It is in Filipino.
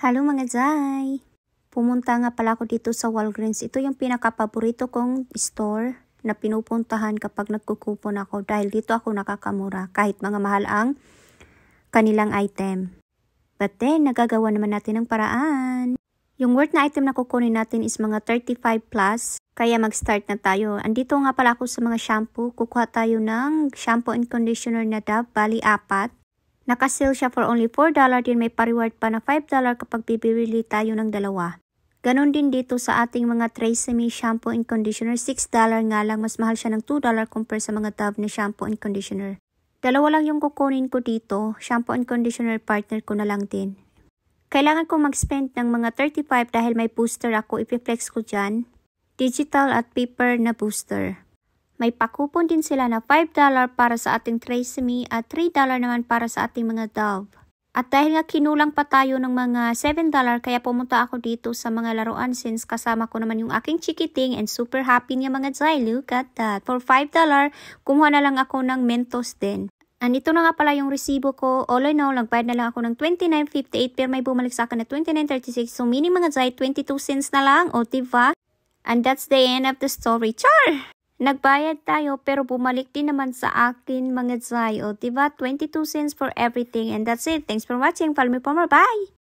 Hello mga Zay! Pumunta nga pala ako dito sa Walgreens. Ito yung pinaka-paborito kong store na pinupuntahan kapag nagkukupon ako dahil dito ako nakakamura kahit mga mahal ang kanilang item. But then, nagagawa naman natin ng paraan. Yung worth na item na kukunin natin is mga 35 plus, kaya mag-start na tayo. Andito nga pala ako sa mga shampoo. Kukuha tayo ng shampoo and conditioner na Dove, bali 4. Naka-sale siya for only $4, din may pa-reward pa na $5 kapag bibili tayo ng dalawa. Ganon din dito sa ating mga Tresemme shampoo and conditioner, $6 nga lang, mas mahal siya ng $2 compare sa mga Dove na shampoo and conditioner. Dalawa lang yung kukunin ko dito, shampoo and conditioner partner ko na lang din. Kailangan ko mag-spend ng mga 35 dahil may booster ako, ipiflex ko dyan. Digital at paper na booster. May pakupon din sila na $5 para sa ating Tresemme at $3 naman para sa ating mga Dove. At dahil nga kinulang pa tayo ng mga $7 kaya pumunta ako dito sa mga laruan since kasama ko naman yung aking chikiting and super happy niya mga Zay. Look at that. For $5, kumuha na lang ako ng Mentos din. And ito na nga pala yung resibo ko. All in all, nagbayad na lang ako ng $29.58 pero may bumalik sa akin na $29.36. So meaning mga Zay, 22 cents na lang. O diba? And that's the end of the story. Char! Nagbayad tayo pero bumalik din naman sa akin mga Zay. O diba? 22 cents for everything. And that's it. Thanks for watching. Follow me for more. Bye!